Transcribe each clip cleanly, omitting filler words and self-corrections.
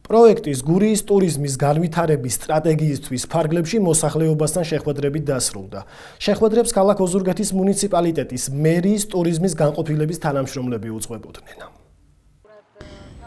პროექტის გურიის ტურიზმის განვითარების სტრატეგიისთვის ფარგლებში მოსახლეობასთან შეხვედრებით დასრულდა. შეხვედრებს ქალაქ ოზურგეთის მუნიციპალიტეტის მერიის ტურიზმის განყოფილების თანამშრომლები უძღვებოდნენ.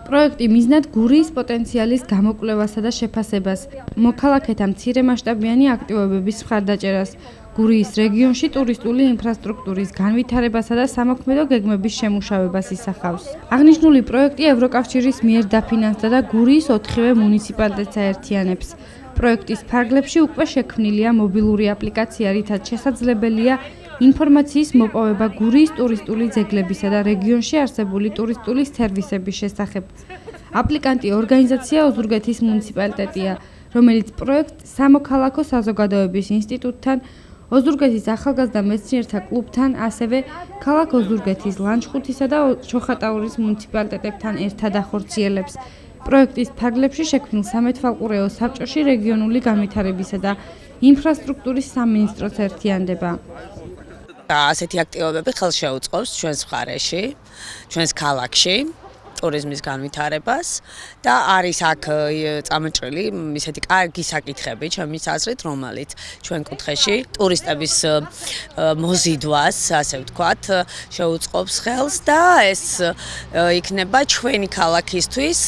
პროექტი მიზნად გურიის პოტენციალის გამოკვლევასა და შეფასებას, მოქალაქეთა მცირემასშტაბიანი აქტივობების მხარდაჭერას, გურიის რეგიონში ტურისტული ინფრასტრუქტურის განვითარებასა და სამოქმედო გეგმების შემუშავებას ისახავს. აღნიშნული პროექტი ევროკავშირის მიერ დაფინანსდა და გურიის 4-ვე მუნიციპალიტეტს აერთიანებს. პროექტის ფარგლებში უკვე შექმნილია მობილური აპლიკაცია, რითაც შესაძლებელია ინფორმაციის მოპოვება გურიის ტურისტული ძეგლებისა და რეგიონში არსებული ტურისტული სერვისების შესახებ. აპლიკანტი ორგანიზაცია ოზურგეთის მუნიციპალიტეტია, რომელიც პროექტს სამოქალაქო საზოგადოების ინსტიტუტთან, ოზურგეთის ახალგაზრდა მეცნიერთა კლუბთან, ასევე ქალაქ ოზურგეთის, ლანჩხუთისა და ჩოხატაურის მუნიციპალიტეტებთან ერთად ახორციელებს. პროექტის ფარგლებში შექმნილ სამეთვალყურეო საბჭოში რეგიონული განვითარებისა და ინფრასტრუქტურის სამინისტროც ერთიანდება. ასეთი აქტივობები ხელს შეუწყობს ჩვენს მხარეში, ჩვენს ქალაქში ტურიზმის განვითარებას და არის აქ წამოჭრილი ისეთი კარგი საკითხები ჩემის აზრით, რომელიც ჩვენ კუთხეში ტურისტების მოზიდვას, ასე ვთქვათ, შეუწყობს ხელს და ეს იქნება ჩვენი ქალაქისთვის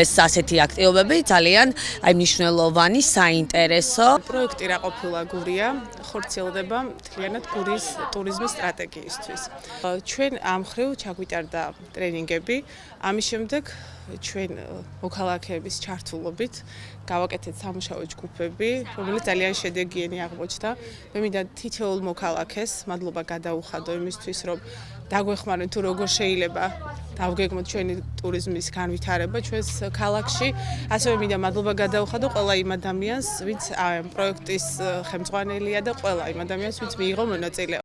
ეს ასეთი აქტივობები ძალიან მნიშვნელოვანი, საინტერესო. პროექტი რა ყოფილა გურია, ხორციელდება მთლიანად გურიის ტურიზმის სტრატეგიისთვის. ჩვენ ამ ხრივ ჩაგვიტარდა ტრენინგები. ამის შემდეგ ჩვენ მოქალაქეების ჩართულობით გავაკეთეთ სამუშაო ჯგუფები, რომელიც ძალიან შედეგიანი აღმოჩნდა. მე მინდა თითოეულ მოქალაქეს მადლობა გადაუხადო იმისთვის, რომ დაგვეხმაროთ თუ როგორ შეიძლება დავგეგმოთ ჩვენი ტურიზმის განვითარება ჩვენს ქალაქში. ასევე მინდა მადლობა გადაუხადო ყველა იმ ადამიანს, ვინც ამ პროექტის ხელმძღვანელია და ყველა იმ ადამიანს, ვინც მიიღო მონაწილეობა.